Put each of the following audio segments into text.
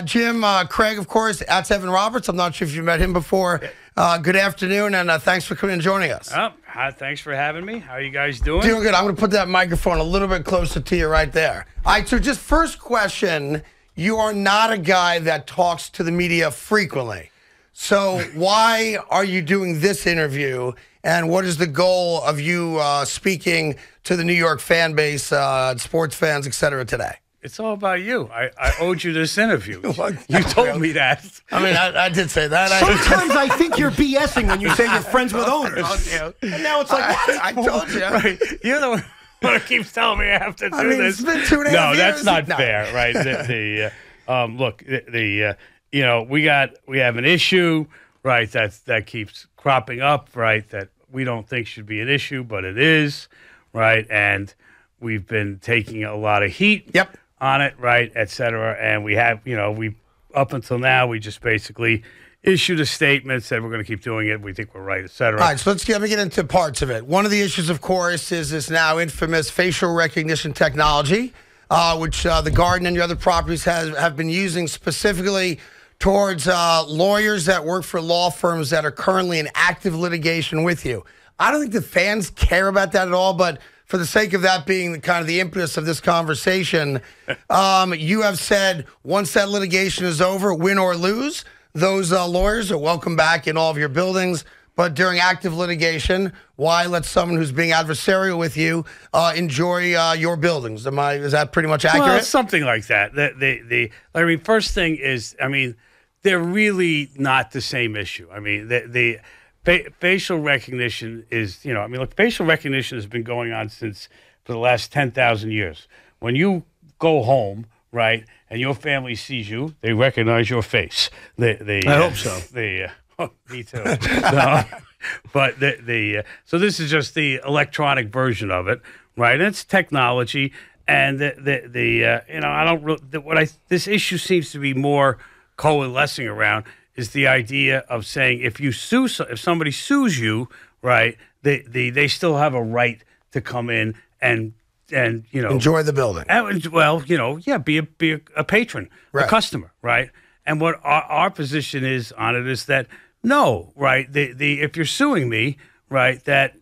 Jim, Craig, of course, that's Evan Roberts. I'm not sure if you've met him before. Good afternoon, and thanks for coming and joining us. Hi, thanks for having me. How are you guys doing? Doing good. I'm going to put that microphone a little bit closer to you right there. All right, so just first question. You are not a guy that talks to the media frequently. So why are you doing this interview, and what is the goal of you speaking to the New York fan base, sports fans, et cetera, today? It's all about you. I owed you this interview. You told me that. I mean, I did say that. Sometimes I think you're BSing when you say you're friends with owners. And now it's like, what? I told you. Right. You're the one who keeps telling me I have to do this. It's been 2.5 years. No, that's not fair, right? Look, you know, we have an issue, right? That keeps cropping up, right? That we don't think should be an issue, but it is, right? And we've been taking a lot of heat. Yep. On it, right, et cetera. And we have, up until now, we just basically issued a statement, said we're going to keep doing it. We think we're right, et cetera. All right, so let me get into parts of it. One of the issues, of course, is this now infamous facial recognition technology, which the Garden and your other properties have been using specifically towards lawyers that work for law firms that are currently in active litigation with you. I don't think the fans care about that at all, but for the sake of that being the impetus of this conversation, you have said once that litigation is over, win or lose, those lawyers are welcome back in all of your buildings. But during active litigation, why let someone who's being adversarial with you enjoy your buildings? Is that pretty much accurate? Well, something like that. First thing is, they're really not the same issue. Facial recognition is, facial recognition has been going on for the last 10,000 years. When you go home, right, and your family sees you, they recognize your face. I hope so. Me too. So this is just the electronic version of it, right? And it's technology, and this issue seems to be more coalescing around is the idea of saying if somebody sues you, right, they still have a right to come in and enjoy the building. Be a patron, right. A customer, right? And what our position is on it is that no, right? If you're suing me, right, that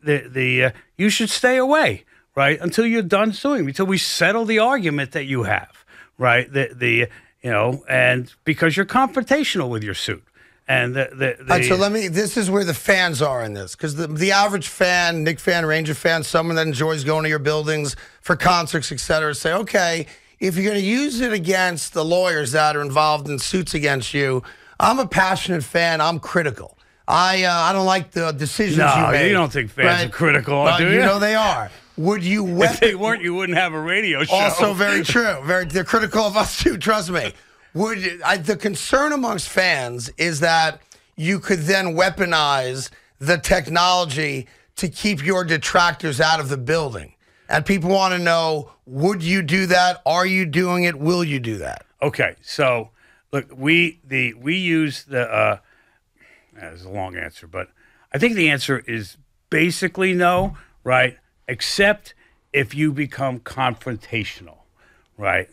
you should stay away, right, until you're done suing me, until we settle the argument that you have, right? And because you're confrontational with your suit. And all right, so this is where the fans are in this, because the average fan, Knicks fan, Ranger fan, someone that enjoys going to your buildings for concerts, et cetera, say, okay, if you're going to use it against the lawyers that are involved in suits against you, I'm a passionate fan. I'm critical. I don't like the decisions you make. No, you don't think fans are critical, do you? You know they are. Would you? If they weren't, you wouldn't have a radio show. Also very true. They're critical of us too, trust me. The concern amongst fans is that you could then weaponize the technology to keep your detractors out of the building. And people want to know, would you do that? Are you doing it? Will you do that? Okay, so look, we use the that's a long answer, but I think the answer is basically no, right? Except if you become confrontational, right?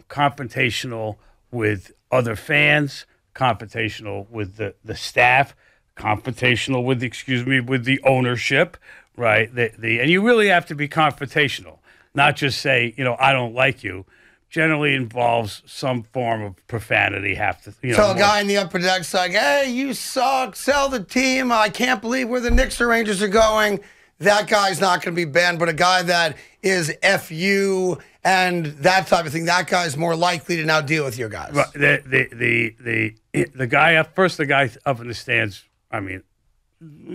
Confrontational with other fans, confrontational with the staff, confrontational with the ownership, right? And you really have to be confrontational, not just say, I don't like you. Generally involves some form of profanity. So a guy in the upper deck's like, hey, you suck, sell the team, I can't believe where the Knicks or Rangers are going. That guy's not going to be banned, but a guy that is FU and that type of thing, that guy's more likely to now deal with your guys. Right. The guy up in the stands, we don't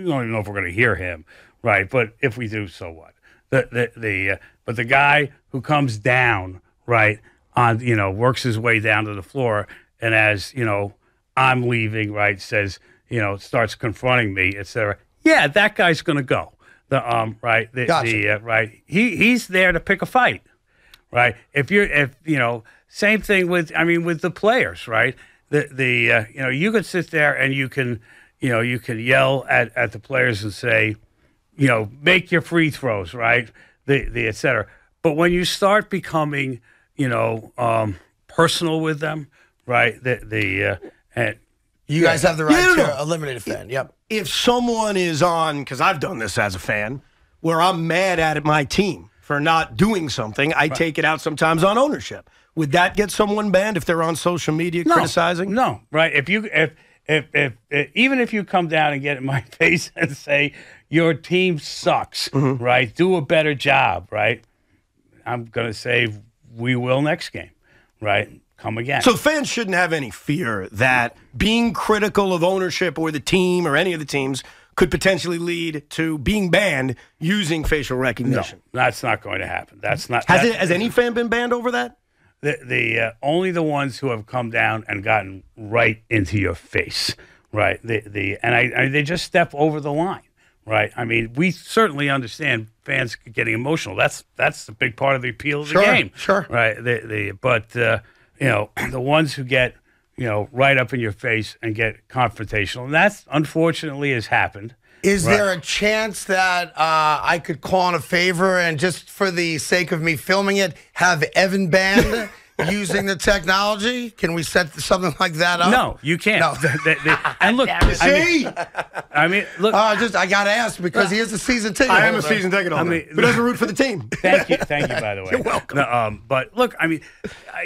even know if we're going to hear him, right? But if we do, so what? But the guy who comes down, right, works his way down to the floor, and as I'm leaving, right, says, starts confronting me, etc. Yeah, that guy's going to go. Gotcha. Right. He's there to pick a fight, right? Same thing with the players, right? You could sit there and you can yell at the players and say, make your free throws, right? Et cetera. But when you start becoming personal with them, right? And You guys have the right Yeah, no. to eliminate a fan. Yep. If someone is on, because I've done this as a fan, where I'm mad at my team for not doing something, I take it out sometimes on ownership. Would that get someone banned if they're on social media criticizing? No, right? If even if you come down and get in my face and say your team sucks, right? Do a better job, right? I'm gonna say we will next game, right? Come again. So fans shouldn't have any fear that being critical of ownership or the team or any of the teams could potentially lead to being banned using facial recognition. No, that's not going to happen. That's not. Has any fan been banned over that? Only the ones who have come down and gotten right into your face, right? They just step over the line, right? I mean, we certainly understand fans getting emotional. That's the big part of the appeal of the game, Sure. right? But the ones who get right up in your face and get confrontational, and that's unfortunately has happened. Is there a chance that I could call in a favor and just for the sake of me filming it, have Evan banned using the technology? Can we set something like that up? No, you can't. No. And look, I mean, look. I got to ask because he is a season ticket I am a holder. season ticket holder. Who doesn't root for the team? Thank you, by the way. You're welcome. No, but look, I mean,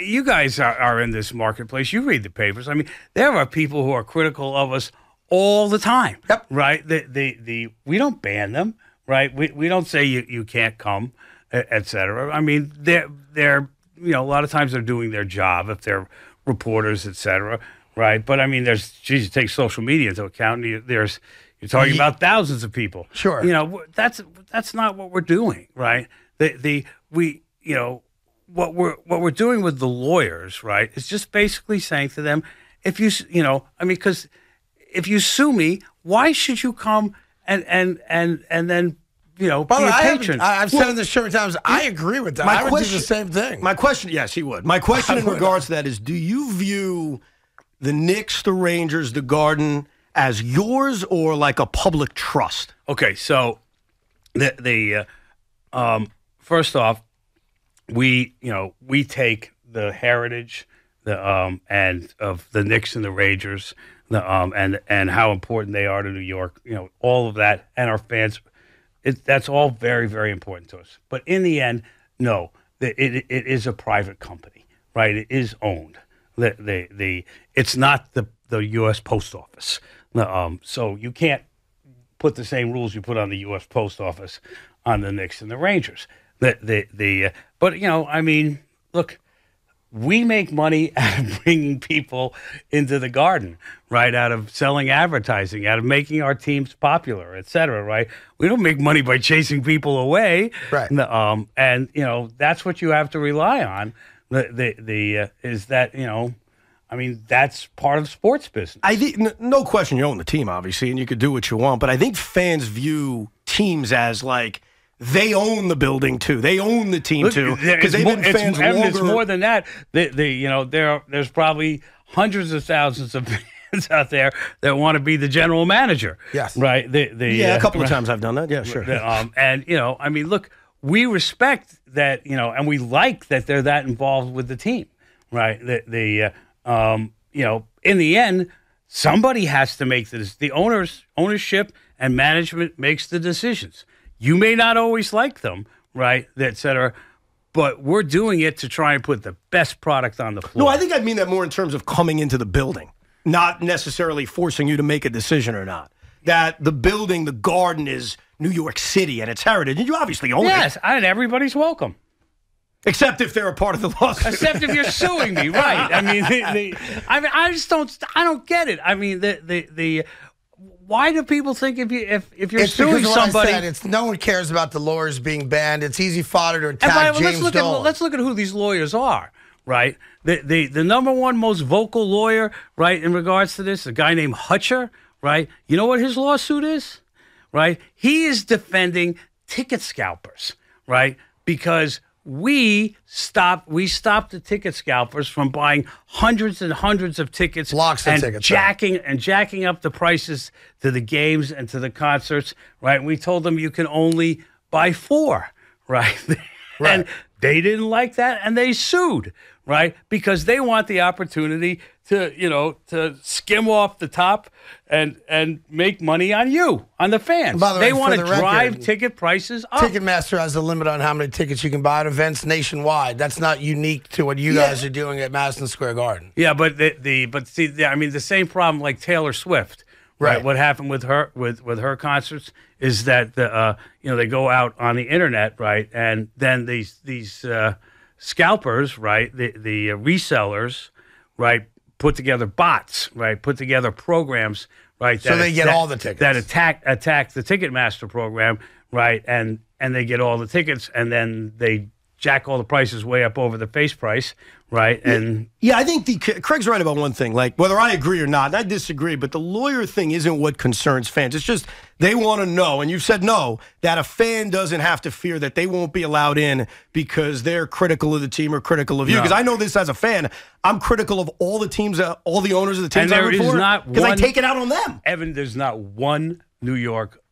you guys are in this marketplace. You read the papers. I mean, there are people who are critical of us all the time. Yep. Right? We don't ban them. Right? We don't say you can't come, et cetera. I mean, they're a lot of times they're doing their job if they're reporters, et cetera. Right? But I mean, you take social media into account. You're talking about thousands of people. Sure. That's not what we're doing. Right? What we're doing with the lawyers, right, is just basically saying to them, because if you sue me, why should you come and then be a patron? I've said it this so many times. I agree with that. I would do the same thing. My question, yes, he would. My question in regards to that is, do you view the Knicks, the Rangers, the Garden as yours or like a public trust? Okay, so first off, we take the heritage and of the Knicks and the Rangers, and how important they are to New York, all of that, and our fans. That's all very, very important to us. But in the end, no, it is a private company, right? It is owned. It's not the U.S. Post Office. So you can't put the same rules you put on the U.S. Post Office on the Knicks and the Rangers. But I mean, look, we make money out of bringing people into the Garden, right? Out of selling advertising, out of making our teams popular, et cetera, right? We don't make money by chasing people away, right? And that's what you have to rely on. Is that I mean, that's part of sports business. I think no question you own the team, obviously, and you could do what you want. But I think fans view teams as like, they own the building too. They own the team too because they've been fans longer. It's more than that. There's probably hundreds of thousands of fans out there that want to be the general manager. Yes. Right. A couple of times I've done that. Yeah, sure. And I mean, look, we respect that. And we like that they're that involved with the team. Right. In the end, somebody has to make this. The ownership and management makes the decisions. You may not always like them, right, et cetera, but we're doing it to try and put the best product on the floor. No, I think I mean that more in terms of coming into the building, not necessarily forcing you to make a decision or not. That the building, the Garden, is New York City and its heritage, and you obviously own it. Yes, and everybody's welcome. Except if they're a part of the lawsuit. Except if you're suing me, right? I mean, I just don't get it. I mean, why do people think if you're suing somebody, no one cares about the lawyers being banned. It's easy fodder to attack James Dolan. Let's look at who these lawyers are, right? The number one most vocal lawyer, right, in regards to this, a guy named Hutcher, right? You know what his lawsuit is, right? He is defending ticket scalpers, right? Because we stopped the ticket scalpers from buying hundreds and hundreds of tickets, tickets, jacking up the prices to the games and to the concerts, right? And we told them you can only buy 4, right? Right. And they didn't like that, and they sued, right? Because they want the opportunity to, to skim off the top and make money on you, on the fans. By the way, they want to for the drive record, ticket prices up. Ticketmaster has a limit on how many tickets you can buy at events nationwide. That's not unique to what you guys are doing at Madison Square Garden. Yeah, but the same problem like Taylor Swift. Right. What happened with her with her concerts is that they go out on the internet, right, and then these scalpers, right, the resellers, right, put together bots, right, put together programs, right, so they get all the tickets that attack the Ticketmaster program, right, and they get all the tickets, and then they jack all the prices way up over the face price, right? And I think Craig's right about one thing. Like, whether I agree or not, and I disagree, but the lawyer thing isn't what concerns fans. It's just they want to know, and you've said no, that a fan doesn't have to fear that they won't be allowed in because they're critical of the team or critical of you. Because I know this as a fan, I'm critical of all the teams, all the owners of the teams I root for, because I take it out on them. Evan, there's not one New York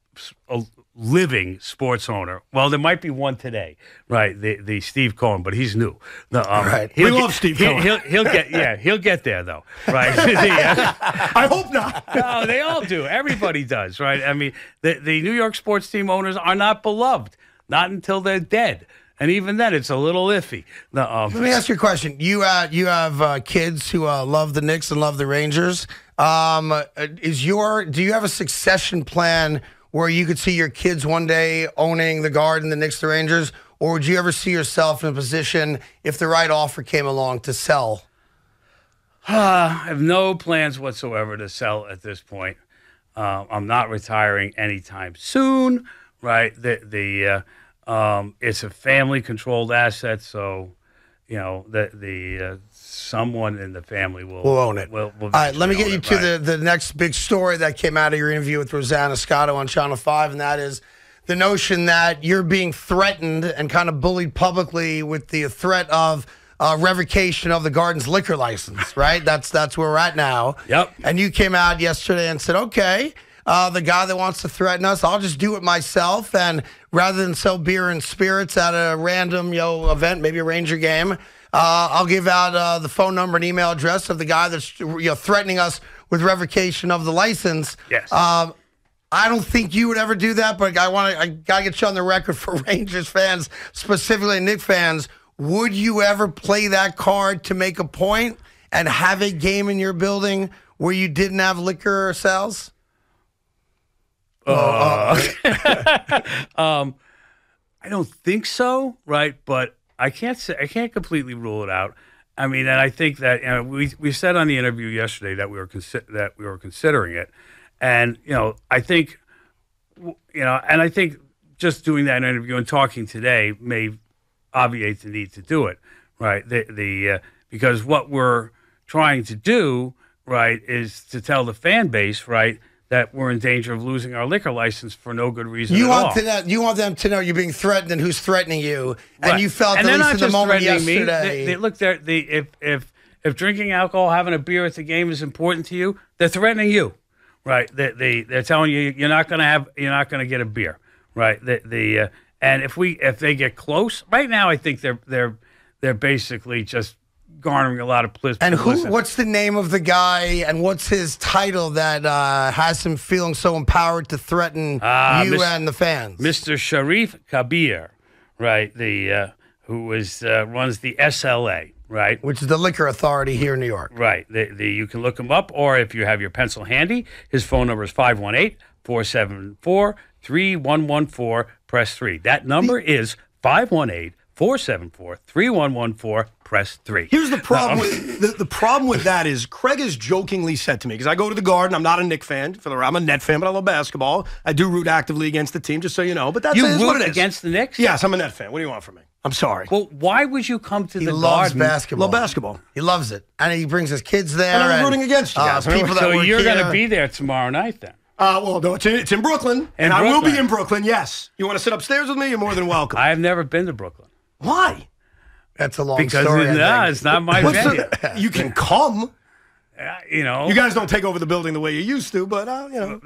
living sports owner. Well, there might be one today, right? The Steve Cohen, but he's new. Right. We love Steve Cohen. He'll get there though, right? I hope not. No, they all do. Everybody does, right? I mean, the New York sports team owners are not beloved, not until they're dead. And even then, it's a little iffy. Let me ask you a question. You have kids who love the Knicks and love the Rangers. Do you have a succession plan where you could see your kids one day owning the Garden, the Knicks, the Rangers? Or would you ever see yourself in a position, if the right offer came along, to sell? I have no plans whatsoever to sell at this point. I'm not retiring anytime soon, right? It's a family-controlled asset, so someone in the family will own it. Will all right, let me get you to the next big story that came out of your interview with Rosanna Scotto on Channel 5, and that is the notion that you're being threatened and kind of bullied publicly with the threat of revocation of the Garden's liquor license, right? That's where we're at now. Yep. And you came out yesterday and said, okay, the guy that wants to threaten us, I'll just do it myself, and rather than sell beer and spirits at a random event, maybe a Ranger game, I'll give out the phone number and email address of the guy that's threatening us with revocation of the license. Yes. I don't think you would ever do that, but I gotta get you on the record for Rangers fans, specifically Knicks fans. Would you ever play that card to make a point and have a game in your building where you didn't have liquor sales? I don't think so, right? But I can't completely rule it out. I mean, and I think that we said on the interview yesterday that we were considering it, and I think just doing that interview and talking today may obviate the need to do it, right? Because what we're trying to do, right, is to tell the fan base, right, that we're in danger of losing our liquor license for no good reason at all. You want them to know you're being threatened and who's threatening you, and right. you felt and at least in the moment yesterday. If drinking alcohol, having a beer at the game is important to you, they're threatening you, right? They're telling you you're not going to get a beer, right? And if they get close, right now I think they're basically just garnering a lot of publicity. And what's the name of the guy, and what's his title that has him feeling so empowered to threaten you and the fans? Mr. Sharif Kabir, right? Who runs the SLA, right? Which is the liquor authority here in New York. Right. You can look him up, or if you have your pencil handy, his phone number is 518-474-3114, press 3. That number is 518-474-3114, press 3. Here's the problem. The problem with that is Craig has jokingly said to me, because I go to the Garden, I'm not a Knicks fan. I'm a Net fan, but I love basketball. I do root actively against the team, just so you know. But you root what it is. Against the Knicks? Yes, I'm a Net fan. What do you want from me? I'm sorry. Well, why would you come to the Garden? He loves basketball. Love basketball. He loves it. And he brings his kids there. And I'm rooting against you guys. So you're going to be there tomorrow night then? Well, no, it's in Brooklyn. And I will be in Brooklyn, yes. You want to sit upstairs with me? You're more than welcome. I have never been to Brooklyn. Why? That's a long story. It's not my venue. You can come. You guys don't take over the building the way you used to, but No,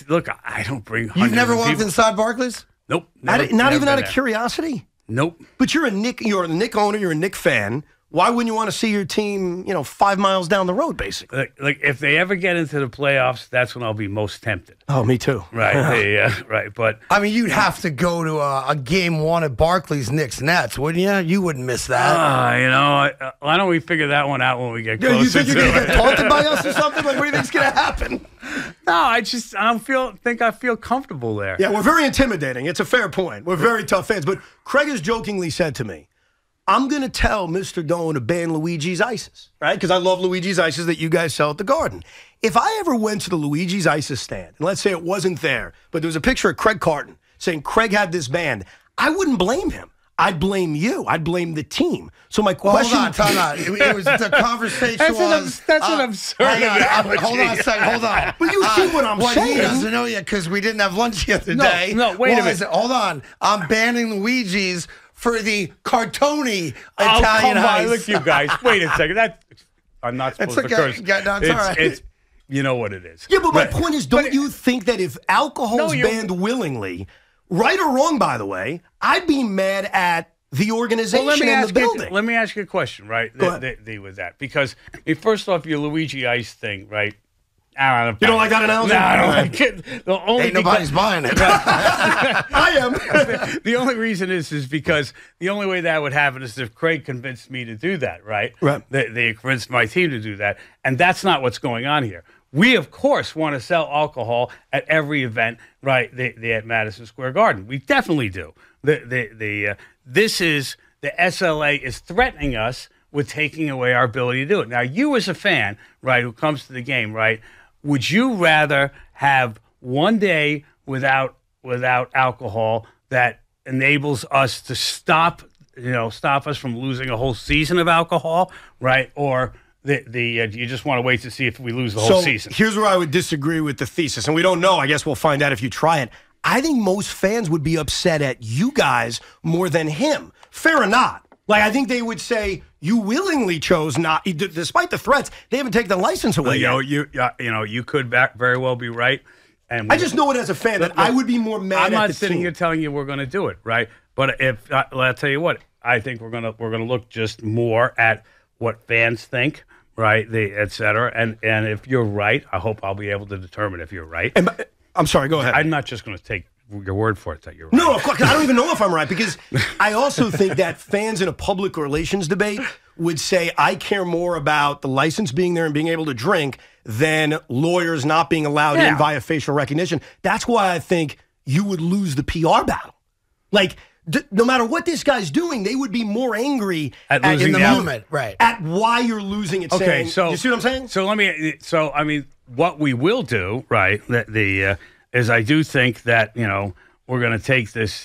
look, I don't bring. You've never walked inside Barclays? Nope. Not even out of curiosity. Nope. But you're a Knick owner, you're a Knick fan. Why wouldn't you want to see your team, 5 miles down the road, basically? Like if they ever get into the playoffs, that's when I'll be most tempted. Oh, me too. Right. Right. But I mean, you'd have to go to a game one at Barclays, Knicks Nets, wouldn't you? You wouldn't miss that. why don't we figure that one out when we get Yeah, closer you think to you're going to it? get taunted by us or something? Like, what do you think's going to happen? No, I don't think I feel comfortable there. Yeah, we're very intimidating. It's a fair point. We're very tough fans. But Craig has jokingly said to me, I'm going to tell Mr. Dolan to ban Luigi's Ices, right? Because I love Luigi's Ices that you guys sell at the Garden. If I ever went to the Luigi's Ices stand, and let's say it wasn't there, but there was a picture of Craig Carton saying Craig had this banned, I wouldn't blame him. I'd blame you. I'd blame the team. So my question... Hold on, time out. It was the conversation That's an absurd analogy. Hold on a second. Hold on. But you see what I'm saying. He doesn't know yet because we didn't have lunch the other day. No, wait a minute. Hold on. I'm banning Luigi's for the Cartoni Italian come on, ice. look, you guys. Wait a second. I'm not supposed to curse. Yeah, no, it's all right. You know what it is. Yeah, but my point is, don't you think that if alcohol's No, banned willingly, right or wrong, by the way, I'd be mad at the organization and the building. Let me ask you a question, right? With that. Because, first off, your Luigi Ice thing, right? I don't know. You don't like that analogy? No, I don't like it. Ain't nobody's buying it. I am. The only reason is because the only way that would happen is if Craig convinced me to do that, right? Right. They convinced my team to do that. And that's not what's going on here. We, of course, want to sell alcohol at every event, right, at Madison Square Garden. We definitely do. The SLA is threatening us with taking away our ability to do it. Now, you as a fan, right, who comes to the game, right, would you rather have one day without alcohol that enables us to stop us from losing a whole season of alcohol, right? Or you just want to wait to see if we lose the whole season? Here's where I would disagree with the thesis, and we don't know. I guess we'll find out if you try it. I think most fans would be upset at you guys more than him. Fair or not. Like, I think they would say you willingly chose not, despite the threats. They haven't taken the license away yet. You could very well be right. And I just know it as a fan that I would be more mad. I'm not the sitting team. here telling you we're going to do it, right? But I'll tell you what, I think we're gonna look just more at what fans think, right? Et cetera. And if you're right, I hope I'll be able to determine if you're right. I'm sorry. Go ahead. I'm not just going to take your word for it that you're right. No, of course, I don't even know if I'm right, because I also think that fans in a public relations debate would say, I care more about the license being there and being able to drink than lawyers not being allowed in via facial recognition. That's why I think you would lose the PR battle. Like, no matter what this guy's doing, they would be more angry at losing in the moment, right? At why you're losing it. Okay, so you see what I'm saying? What we will do, right? Is I do think that we're going to take this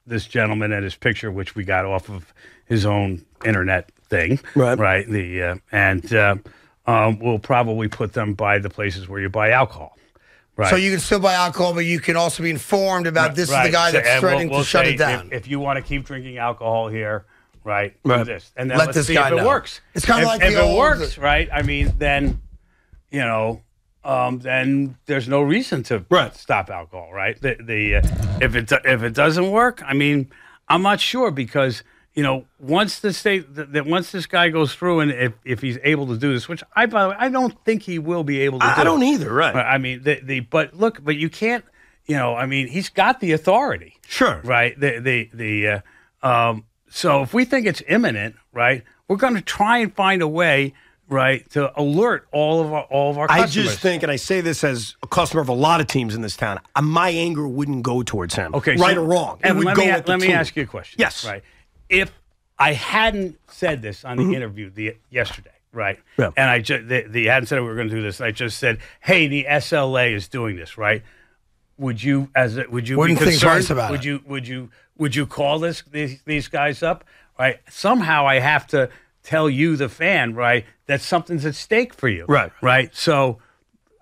this gentleman and his picture, which we got off of his own internet thing, right? We'll probably put them by the places where you buy alcohol. Right. So you can still buy alcohol, but you can also be informed about this is the guy that's threatening to shut it down. If you want to keep drinking alcohol here, right, do this. And then Let let's this see guy if it know. works. It's kind of like if the it works, right? I mean, then then there's no reason to stop alcohol, right? If it doesn't work, I mean, I'm not sure, because once once this guy goes through, and if he's able to do this, which by the way, I don't think he will be able to. I don't either, right? I mean, but you can't. I mean, he's got the authority, sure, right? So if we think it's imminent, right, we're going to try and find a way, right, to alert all of our customers. I just think, and I say this as a customer of a lot of teams in this town, my anger wouldn't go towards him. Okay, right or wrong. It would go at the let me team. ask you a question. Yes. Right. If I hadn't said this on the interview yesterday, right, and I just hadn't said we were going to do this, I just said, hey, the SLA is doing this, right? Would you Wouldn't be think twice concerned? about Would you call these guys up? Right. Somehow I have to tell you, the fan, right, that something's at stake for you. Right. Right. So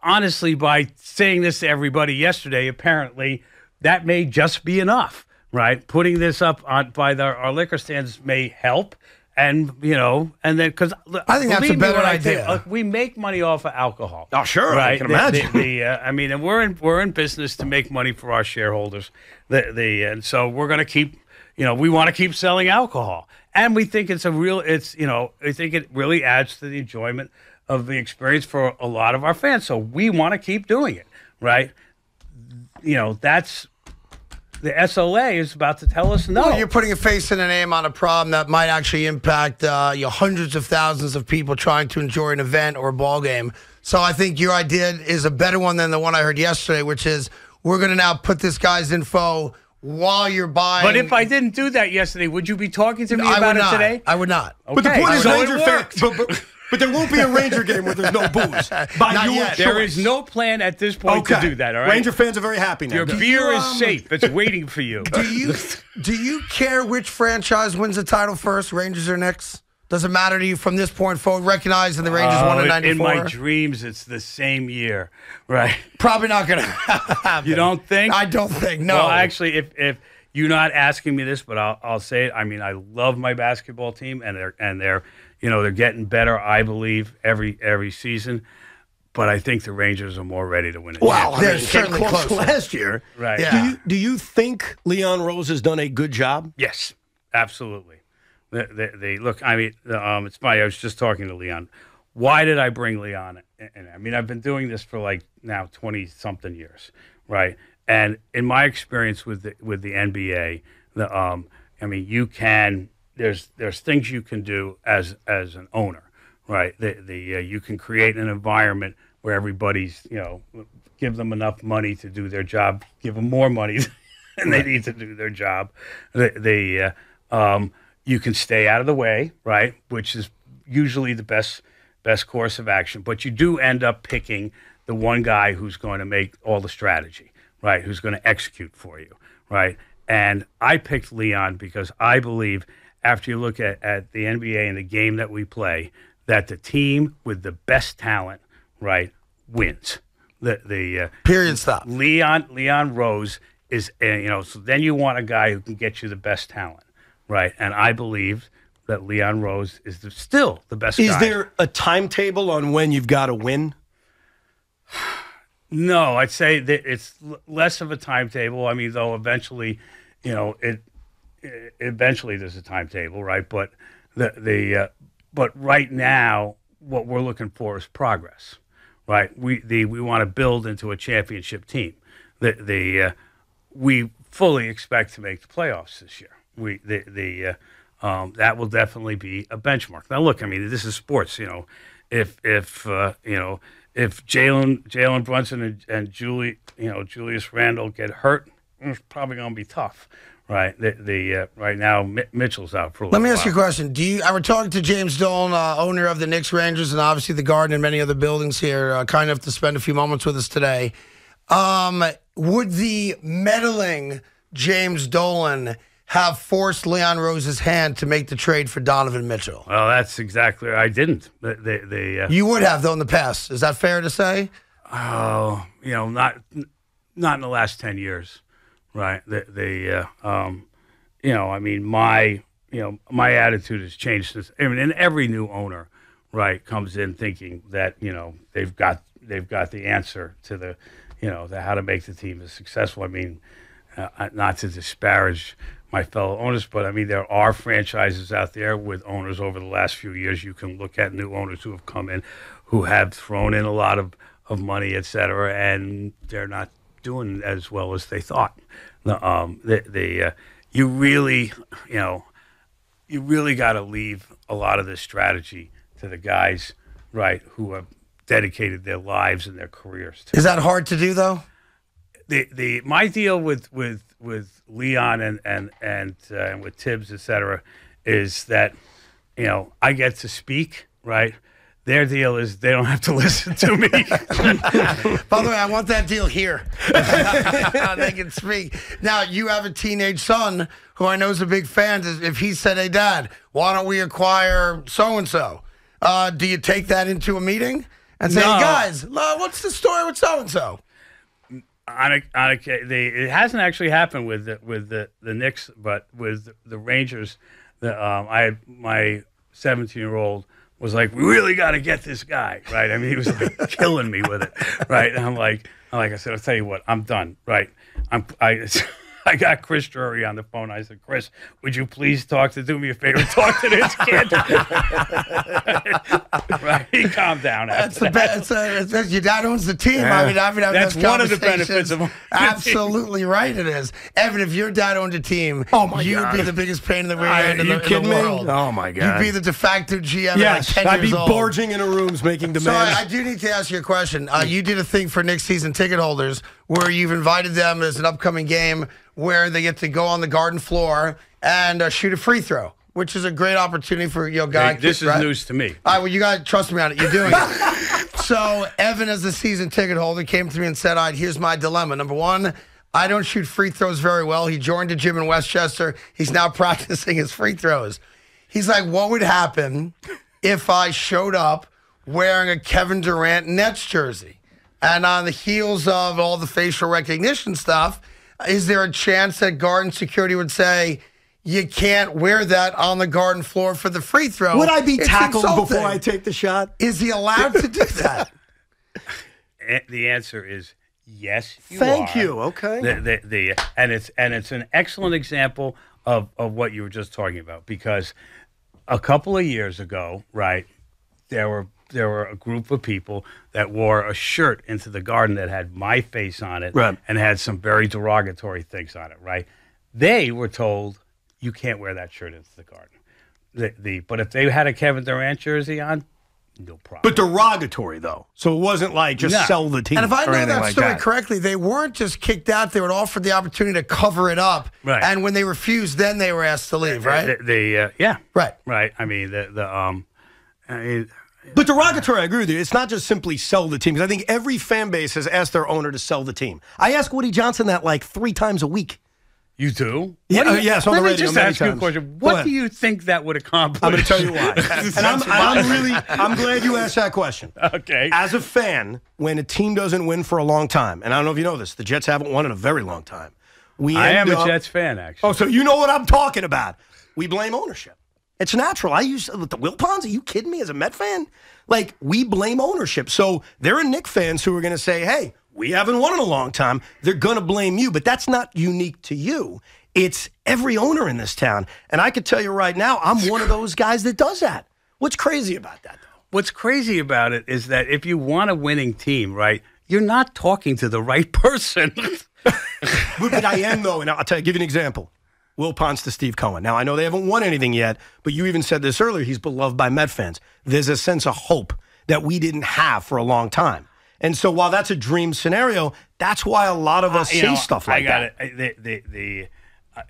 honestly, by saying this to everybody yesterday, apparently that may just be enough. Right. Putting this up by our liquor stands may help. And, and then, because I think that's a better idea. We make money off of alcohol. Oh, sure. Right? I can imagine. And we're in business to make money for our shareholders. And so we're going to keep, we want to keep selling alcohol, and we think it's I think it really adds to the enjoyment of the experience for a lot of our fans. So we want to keep doing it, right? That's the SLA is about to tell us no. Well, you're putting a face and a name on a problem that might actually impact hundreds of thousands of people trying to enjoy an event or a ball game. So I think your idea is a better one than the one I heard yesterday, which is we're going to now put this guy's info while you're buying. But if I didn't do that yesterday, would you be talking to me about it today? I would not. Okay. But the point is, So Ranger fans. But there won't be a Ranger game where there's no booze. Not yet. There is no plan at this point to do that, all right? Ranger fans are very happy now. Your beer is safe. It's waiting for you. Do you care which franchise wins the title first, Rangers or Knicks? Does it matter to you from this point forward, recognizing the Rangers won in 94? In my dreams, it's the same year, right? Probably not going to happen. You don't think? I don't think, no. Well, actually, if you're not asking me this, but I'll say it. I mean, I love my basketball team, and they're they're getting better, I believe, every season. But I think the Rangers are more ready to win it. Wow, they're certainly close last year. Right. Yeah. Do you think Leon Rose has done a good job? Yes, absolutely. They look. I mean, it's funny. I was just talking to Leon. Why did I bring Leon in? I mean, I've been doing this for like now 20-something years, right? And in my experience with the NBA, I mean, you can. There's things you can do as an owner, right? You can create an environment where everybody's give them enough money to do their job, give them more money than they need to do their job. You can stay out of the way, right? Which is usually the best course of action. But you do end up picking the one guy who's going to make all the strategy, right? Who's going to execute for you, right? And I picked Leon because I believe after you look at the NBA and the game that we play, that the team with the best talent, right, wins. Period. Stop. Leon Rose is, so then you want a guy who can get you the best talent. Right, and I believe that Leon Rose is still the best guy. Is there a timetable on when you've got to win? No, I'd say that it's less of a timetable. I mean, though, eventually, eventually there's a timetable, right? But but right now, what we're looking for is progress, right? We want to build into a championship team. We fully expect to make the playoffs this year. That will definitely be a benchmark. Now, look, I mean, this is sports. If Jalen Brunson and Julius Randle get hurt, it's probably going to be tough, right? Right now Mitchell's out for a little while. Let me ask you a question. I were talking to James Dolan, owner of the Knicks, Rangers, and obviously the Garden and many other buildings here. Kind enough to spend a few moments with us today. Would the meddling James Dolan have forced Leon Rose's hand to make the trade for Donovan Mitchell? Well, that's exactly. I didn't. You would have, though, in the past. Is that fair to say? Oh, not in the last 10 years, right? I mean, my attitude has changed since. I mean, and every new owner, right, comes in thinking that they've got the answer to the how to make the team as successful. I mean, not to disparage my fellow owners, but I mean, there are franchises out there with owners over the last few years. You can look at new owners who have come in, who have thrown in a lot of money, et cetera, and they're not doing as well as they thought. You really got to leave a lot of this strategy to the guys, right, who have dedicated their lives and their careers to. Is that hard to do, though? My deal with Leon and with Tibbs, et cetera, is that I get to speak, right? Their deal is they don't have to listen to me. By the way, I want that deal here. They can speak. Now, you have a teenage son who I know is a big fan. If he said, "Hey, Dad, why don't we acquire so-and-so?" Do you take that into a meeting and say, No. "Hey, guys, what's the story with so-and-so?" It hasn't actually happened with the Knicks, but with the Rangers. My 17-year-old was like, "We really got to get this guy," right? I mean, he was like killing me with it, right? And I'm like I said, I'll tell you what, I'm done, right? I got Chris Drury on the phone. I said, Chris, would you please do me a favor, talk to this kid? Right? He calmed down after that. Your dad owns the team. Yeah. I mean, that's those one of the benefits of absolutely right. It is. Evan, if your dad owned a team, you'd be the biggest pain in the rear end in the world. Oh my God! You'd be the de facto GM. Yes, at like 10 I'd be years old. barging into rooms making demands. So I do need to ask you a question. You did a thing for Knicks season ticket holders where you've invited them as an upcoming game where they get to go on the Garden floor and shoot a free throw, which is a great opportunity for guy. Hey, this is news to me. All right, well, you got to trust me on it. You're doing it. So Evan, as a season ticket holder, came to me and said, all right, here's my dilemma. Number one, I don't shoot free throws very well. He joined a gym in Westchester. He's now practicing his free throws. He's like, what would happen if I showed up wearing a Kevin Durant Nets jersey? And on the heels of all the facial recognition stuff, is there a chance that Garden security would say, you can't wear that on the Garden floor for the free throw? Would I be tackled insulting. before I take the shot? Is he allowed to do that? The answer is yes. Thank you. Okay. And it's an excellent example of what you were just talking about, because a couple of years ago, right, there were a group of people that wore a shirt into the Garden that had my face on it, right, and had some very derogatory things on it, right? They were told, you can't wear that shirt into the Garden. But if they had a Kevin Durant jersey on, no problem. But derogatory, though. So it wasn't like just sell the team. And if I know that like story correctly, they weren't just kicked out. They were offered the opportunity to cover it up. Right. And when they refused, then they were asked to leave, right? Yeah. Right. Right. I mean, But derogatory, I agree with you. It's not just simply sell the team, because I think every fan base has asked their owner to sell the team. I ask Woody Johnson that like 3 times a week. You do? Yeah, yes, on the radio. Let me just ask you a question. What do you think that would accomplish? I'm going to tell you why. And I'm glad you asked that question. Okay. As a fan, when a team doesn't win for a long time, and I don't know if you know this, the Jets haven't won in a very long time. I am a Jets fan, actually. Oh, so you know what I'm talking about. We blame ownership. It's natural. I used the Wilpons. Are you kidding me? As a Met fan, like, we blame ownership. So there are Knicks fans who are going to say, "Hey, we haven't won in a long time." They're going to blame you, but that's not unique to you. It's every owner in this town, and I could tell you right now, I'm one of those guys that does that. What's crazy about that, though? What's crazy about it is that if you want a winning team, right, you're not talking to the right person. But I am, though, and I'll give you an example. Will Ponce to Steve Cohen. Now, I know they haven't won anything yet, but you even said this earlier. He's beloved by Met fans. There's a sense of hope that we didn't have for a long time. And so while that's a dream scenario, that's why a lot of us say stuff like that.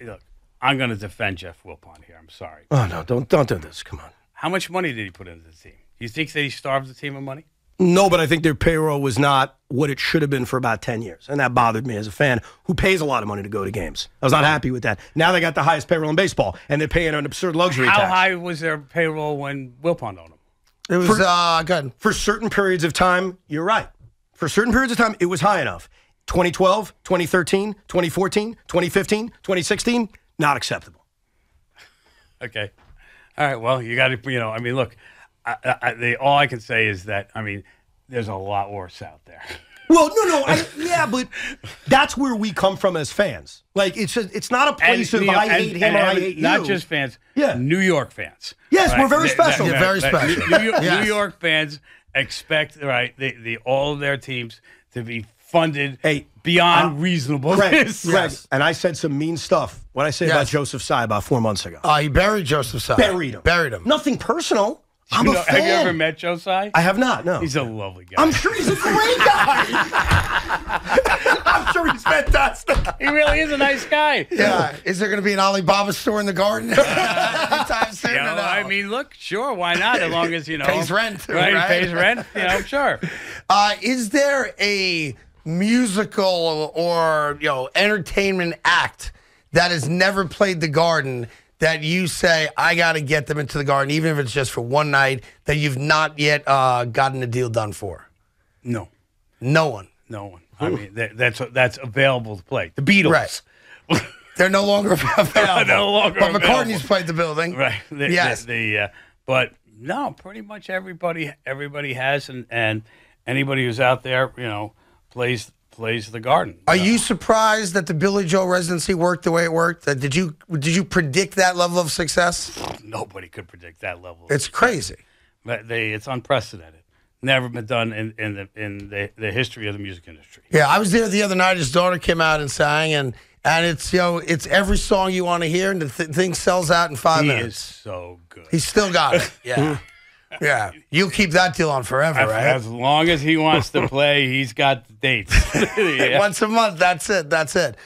Look, I'm going to defend Jeff Wilpon here. I'm sorry. Oh, no, don't do this. Come on. How much money did he put into the team? Do you think that he starved the team of money? No, but I think their payroll was not what it should have been for about 10 years. And that bothered me as a fan who pays a lot of money to go to games. I was not happy with that. Now they got the highest payroll in baseball, and they're paying an absurd luxury tax. How high was their payroll when Wilpon owned them? It was good. For certain periods of time, you're right. For certain periods of time, it was high enough. 2012, 2013, 2014, 2015, 2016, not acceptable. Okay. All right. Well, you got to, I mean, look, all I can say is that, I mean, there's a lot worse out there. Well, no, but that's where we come from as fans. Like, it's not a place of I hate him or I hate you. Not just fans. Yeah. New York fans. Yes, right? We're very special. You're very special. New York fans expect, right, all of their teams to be funded beyond reasonableness. Greg, and I said some mean stuff. What I say about Joseph Tsai about 4 months ago. He buried Joseph Tsai. Buried him. Nothing personal. I'm a fan. Have you ever met Joe Tsai? I have not, no. He's a lovely guy. I'm sure he's a great guy. I'm sure he's fantastic. He really is a nice guy. Yeah. Is there going to be an Alibaba store in the Garden? Anytime soon? I mean, look, sure, why not? As long as, pays rent. Right, pays rent, sure. Is there a musical or, entertainment act that has never played the Garden that you say, I got to get them into the Garden, even if it's just for one night, that you've not yet gotten a deal done for? No. No one? No one. I mean, that's available to play. The Beatles. Right. They're no longer available. No longer but available. McCartney's played the building. Right. Yes. But no, pretty much everybody has, and anybody who's out there, plays plays the Garden. Are you surprised that the Billy Joel residency worked the way it worked? Did you predict that level of success? Nobody could predict that level. It's crazy. But it's unprecedented. Never been done in the history of the music industry. Yeah, I was there the other night. His daughter came out and sang, and it's it's every song you want to hear, and the thing sells out in 5 minutes. He is so good. He's still got it. Yeah. Yeah, you'll keep that deal on forever, right? As long as he wants to play, he's got the dates. Yeah. Once a month, that's it. That's it.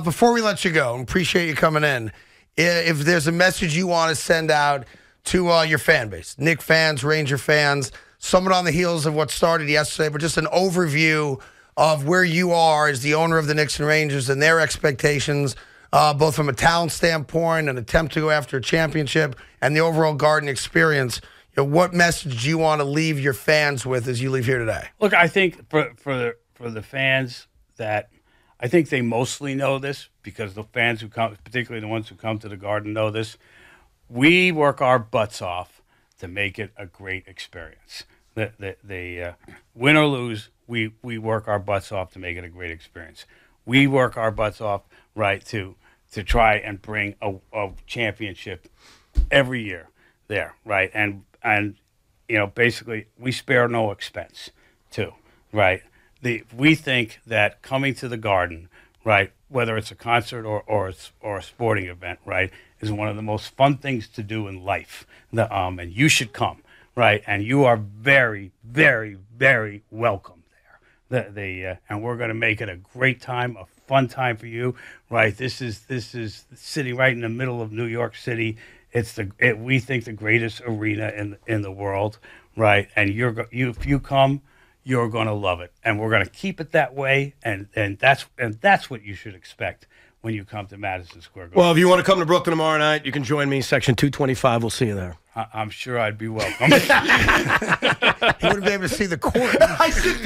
Before we let you go, appreciate you coming in. If there's a message you want to send out to your fan base, Knicks fans, Ranger fans, somewhat on the heels of what started yesterday, but just an overview of where you are as the owner of the Knicks and Rangers and their expectations, both from a talent standpoint, an attempt to go after a championship, and the overall Garden experience. What message do you want to leave your fans with as you leave here today? Look, I think for the fans that I think they mostly know this because the fans who come, particularly the ones who come to the Garden, know this. We work our butts off to make it a great experience. The win or lose, we work our butts off to make it a great experience. We work our butts off, right, to try and bring a championship every year there, right, and basically we spare no expense too, right? We think that coming to the Garden, right, whether it's a concert or a sporting event, right, is one of the most fun things to do in life. And you should come, right? And you are very, very, very welcome there. And we're going to make it a great time, a fun time for you, right? This is sitting right in the middle of New York City. We think the greatest arena in the world, right? And if you come, you're going to love it, and we're going to keep it that way. And that's what you should expect when you come to Madison Square Garden. Well, if you want to come to Brooklyn tomorrow night, you can join me, Section 225. We'll see you there. I'm sure I'd be welcome. He wouldn't be able to see the court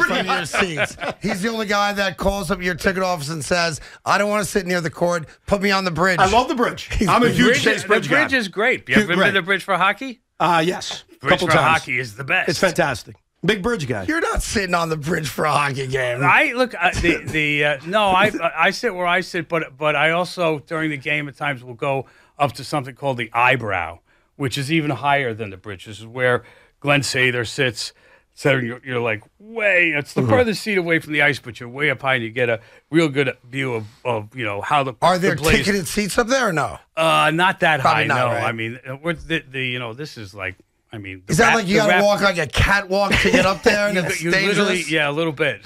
from your seats. He's the only guy that calls up your ticket office and says, I don't want to sit near the court. Put me on the bridge. I love the bridge. I'm a huge Chase Bridge guy. The bridge is great. You ever been to the bridge for hockey? Yes. Bridge for hockey is the best. It's fantastic. Big bridge guy. You're not sitting on the bridge for a hockey game. I sit where I sit, but I also during the game at times will go up to something called the eyebrow, which is even higher than the bridge. This is where Glenn Sather sits. So you're like it's the furthest seat away from the ice, but you're way up high and you get a real good view of how the Are there ticketed seats up there or no? Not that Probably high. Not, no, right? I mean this is like. I mean, is that like you got to walk like a catwalk to get up there and it's dangerous? Yeah, a little bit.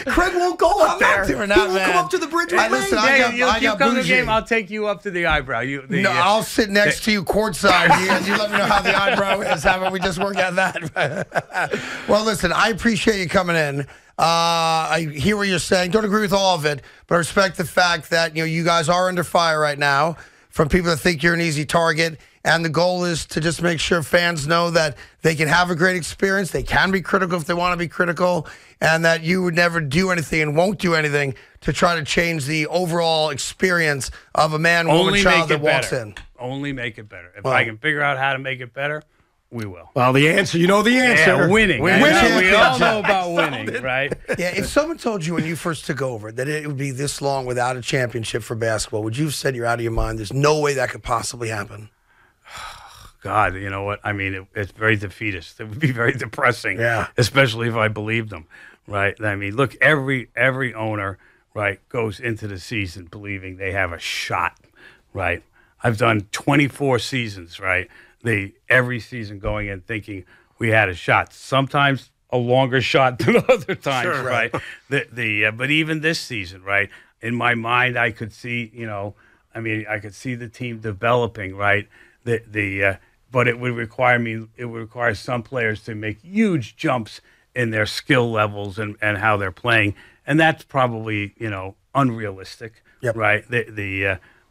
Craig won't go up there. He won't come up to the bridge with me. Listen, I got come to the game, I'll take you up to the eyebrow. I'll sit next to you courtside. You let me know how the eyebrow is. How about we just work out that? Well, listen, I appreciate you coming in. I hear what you're saying. Don't agree with all of it, but I respect the fact that you guys are under fire right now from people that think you're an easy target. And the goal is to just make sure fans know that they can have a great experience. They can be critical if they want to be critical, and that you would never do anything and won't do anything to try to change the overall experience of a man, woman, child that walks in. Only make it better. If I can figure out how to make it better, we will. Well, the answer, the answer. Yeah, winning. We all know about winning, right? Yeah, if someone told you when you first took over that it would be this long without a championship for basketball, would you have said you're out of your mind? There's no way that could possibly happen. God, you know what? I mean, it's very defeatist. It would be very depressing, especially if I believed them, right? I mean, look, every owner, right, goes into the season believing they have a shot, right? I've done 24 seasons, right? Every season going in thinking we had a shot. Sometimes a longer shot than other times, sure, right? But even this season, right? In my mind, I could see, I could see the team developing, right? But it would require some players to make huge jumps in their skill levels and how they're playing, and that's probably unrealistic, right?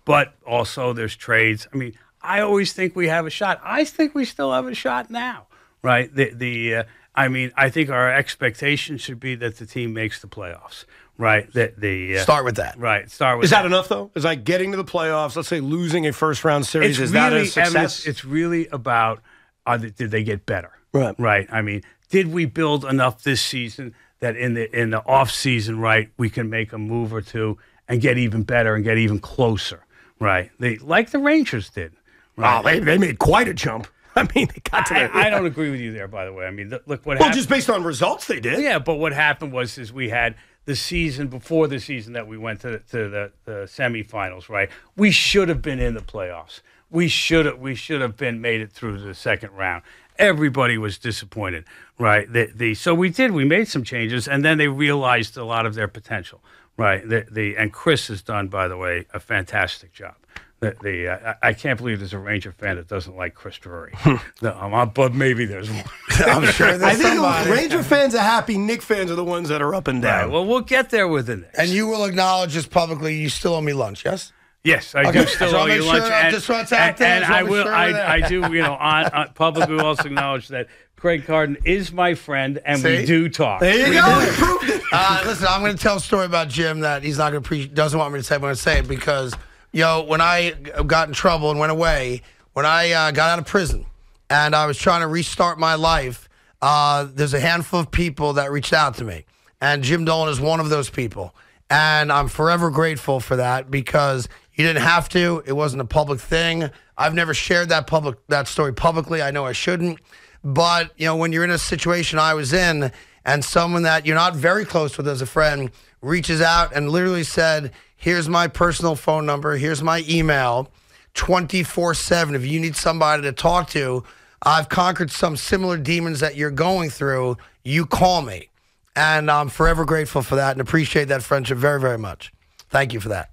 But also there's trades. I mean, I always think we have a shot. I think we still have a shot now, right? I think our expectation should be that the team makes the playoffs. Right. Start with that. Right. Start with Is that enough, though? Is like getting to the playoffs, let's say losing a first-round series, that a success? It's really about did they get better? Right. Right. I mean, did we build enough this season that in the off season, right, we can make a move or two and get even better and get even closer, right? Like the Rangers did. Right? Wow, they made quite a jump. I mean, they got to that. I don't agree with you there, by the way. I mean, look what Well, happened. just based on results, they did. Yeah, but what happened was we had the season before the season that we went to the semifinals, right? We should have been in the playoffs. We should have been made it through the second round. Everybody was disappointed, right? So we made some changes, and then they realized a lot of their potential, right? And Chris has done, by the way, a fantastic job. I can't believe there's a Ranger fan that doesn't like Chris Drury. But maybe there's one. I'm sure there's I think somebody. Ranger fans are happy. Knicks fans are the ones that are up and down. Right, well, we'll get there with the Knicks. And you will acknowledge this publicly. You still owe me lunch, yes? Yes, I Okay, do still so owe I'll you make lunch, sure I just want to out there, and so I I'll be will. sure we're there. I do. On public, we also acknowledge that Craig Carden is my friend, and we See? do talk. There you go. You proved it. Listen, I'm going to tell a story about Jim that he's not going to doesn't want me to say. I'm going to say it because, when I got in trouble and went away, when I got out of prison and I was trying to restart my life, there's a handful of people that reached out to me, and Jim Dolan is one of those people, and I'm forever grateful for that because you didn't have to. It wasn't a public thing. I've never shared that story publicly. I know I shouldn't. But, when you're in a situation I was in and someone that you're not very close with as a friend reaches out and literally said, here's my personal phone number, here's my email, 24/7. If you need somebody to talk to, I've conquered some similar demons that you're going through, you call me. And I'm forever grateful for that and appreciate that friendship very, very much. Thank you for that.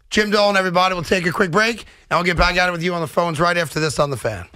Jim Dolan, everybody. We'll take a quick break, and we'll get back at it with you on the phones right after this on The Fan.